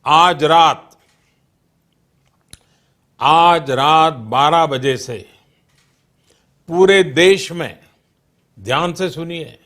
आज रात 12 बजे से पूरे देश में, ध्यान से सुनिए,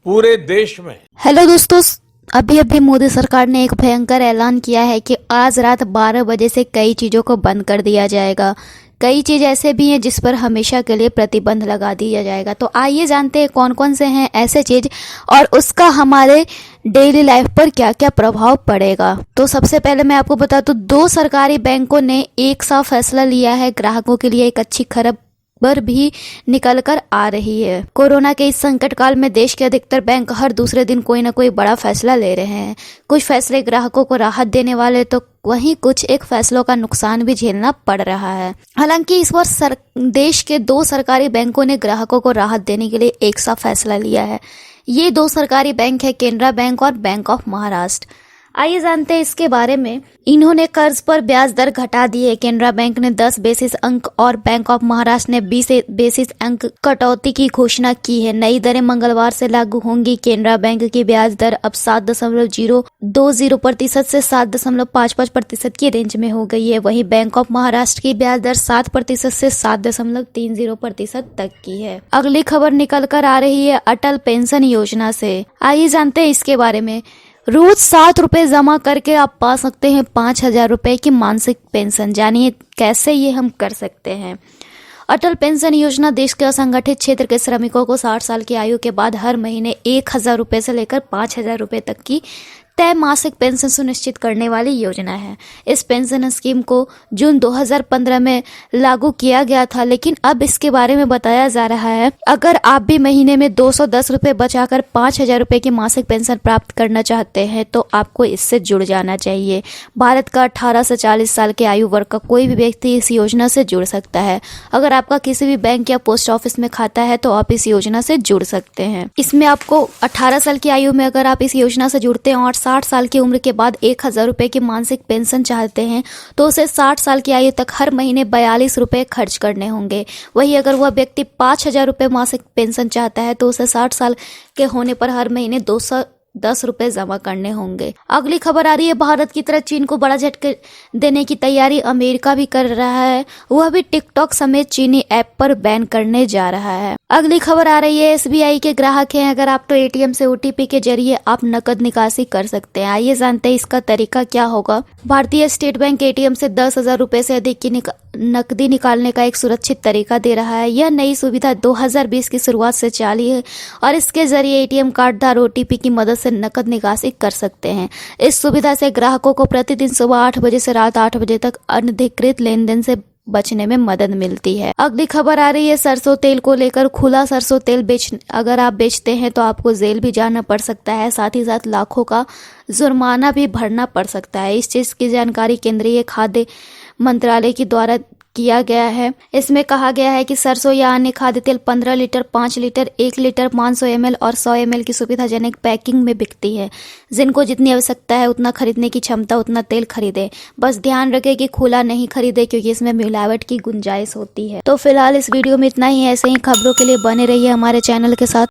पूरे देश में। हेलो दोस्तों, अभी मोदी सरकार ने एक भयंकर ऐलान किया है कि आज रात 12 बजे से कई चीज़ों को बंद कर दिया जाएगा। कई चीज़ ऐसे भी हैं जिस पर हमेशा के लिए प्रतिबंध लगा दिया जाएगा। तो आइए जानते हैं कौन कौन से हैं ऐसे चीज़ और उसका हमारे डेली लाइफ पर क्या क्या प्रभाव पड़ेगा। तो सबसे पहले मैं आपको बता दूं, 2 सरकारी बैंकों ने एक साथ फैसला लिया है। ग्राहकों के लिए एक अच्छी खबर भी निकल कर आ रही है। कोरोना के इस संकट काल में देश के अधिकतर बैंक हर दूसरे दिन कोई ना कोई बड़ा फैसला ले रहे हैं। कुछ फैसले ग्राहकों को राहत देने वाले तो वहीं कुछ एक फैसलों का नुकसान भी झेलना पड़ रहा है। हालांकि इस बार देश के 2 सरकारी बैंकों ने ग्राहकों को राहत देने के लिए एक साथ फैसला लिया है। ये 2 सरकारी बैंक है केनरा बैंक और बैंक ऑफ महाराष्ट्र। आइए जानते हैं इसके बारे में। इन्होंने कर्ज पर ब्याज दर घटा दी है। केनरा बैंक ने 10 बेसिस अंक और बैंक ऑफ महाराष्ट्र ने 20 बेसिस अंक कटौती की घोषणा की है। नई दरें मंगलवार से लागू होंगी। केनरा बैंक की ब्याज दर अब 7.020% से 7.55% की रेंज में हो गई है। वहीं बैंक ऑफ महाराष्ट्र की ब्याज दर 7% से 7.30% तक की है। अगली खबर निकल कर आ रही है अटल पेंशन योजना से। आइए जानते हैं इसके बारे में। रोज 7 रुपए जमा करके आप पा सकते हैं 5,000 रुपए की मासिक पेंशन। जानिए कैसे ये हम कर सकते हैं। अटल पेंशन योजना देश के असंगठित क्षेत्र के श्रमिकों को 60 साल की आयु के बाद हर महीने 1,000 रुपए से लेकर 5,000 रुपए तक की तय मासिक पेंशन सुनिश्चित करने वाली योजना है। इस पेंशन स्कीम को जून 2015 में लागू किया गया था, लेकिन अब इसके बारे में बताया जा रहा है अगर आप भी महीने में 210 रुपए बचाकर 5,000 रुपए की मासिक पेंशन प्राप्त करना चाहते हैं तो आपको इससे जुड़ जाना चाहिए। भारत का 18 से 40 साल के आयु वर्ग का कोई भी व्यक्ति इस योजना से जुड़ सकता है। अगर आपका किसी भी बैंक या पोस्ट ऑफिस में खाता है तो आप इस योजना से जुड़ सकते हैं। इसमें आपको 18 साल की आयु में अगर आप इस योजना से जुड़ते हैं और 60 साल की उम्र के बाद 1,000 रुपए की मासिक पेंशन चाहते हैं तो उसे 60 साल की आयु तक हर महीने 42 रुपए खर्च करने होंगे। वहीं अगर वह व्यक्ति 5,000 रुपए मासिक पेंशन चाहता है तो उसे 60 साल के होने पर हर महीने 210 रुपए जमा करने होंगे। अगली खबर आ रही है, भारत की तरह चीन को बड़ा झटका देने की तैयारी अमेरिका भी कर रहा है। वह भी टिकटॉक समेत चीनी ऐप पर बैन करने जा रहा है। अगली खबर आ रही है, एसबीआई के ग्राहक हैं अगर आप तो एटीएम से ओटीपी के जरिए आप नकद निकासी कर सकते हैं। आइए जानते हैं इसका तरीका क्या होगा। भारतीय स्टेट बैंक एटीएम से 10,000 रुपए से अधिक की नकदी निकालने का एक सुरक्षित तरीका दे रहा है। यह नई सुविधा 2020 की शुरुआत से चालू है और इसके जरिए एटीएम कार्डधार ओटीपी की मदद से नकद निकासी कर सकते हैं। इस सुविधा से ग्राहकों को प्रतिदिन सुबह 8 बजे से रात 8 बजे तक अनधिकृत लेनदेन से बचने में मदद मिलती है। अगली खबर आ रही है सरसों तेल को लेकर। खुला सरसों तेल अगर आप बेचते हैं तो आपको जेल भी जाना पड़ सकता है, साथ ही साथ लाखों का जुर्माना भी भरना पड़ सकता है। इस चीज की जानकारी केंद्रीय खाद्य मंत्रालय के द्वारा किया गया है। इसमें कहा गया है कि सरसों या अन्य खाद्य तेल 15 लीटर, 5 लीटर, 1 लीटर, 500 ml और 100 ml की सुविधाजनक पैकिंग में बिकती है। जिनको जितनी आवश्यकता है उतना खरीदने की क्षमता उतना तेल खरीदे। बस ध्यान रखें कि खुला नहीं खरीदे क्योंकि इसमें मिलावट की गुंजाइश होती है। तो फिलहाल इस वीडियो में इतना ही। ऐसे ही खबरों के लिए बने रहिए हमारे चैनल के साथ।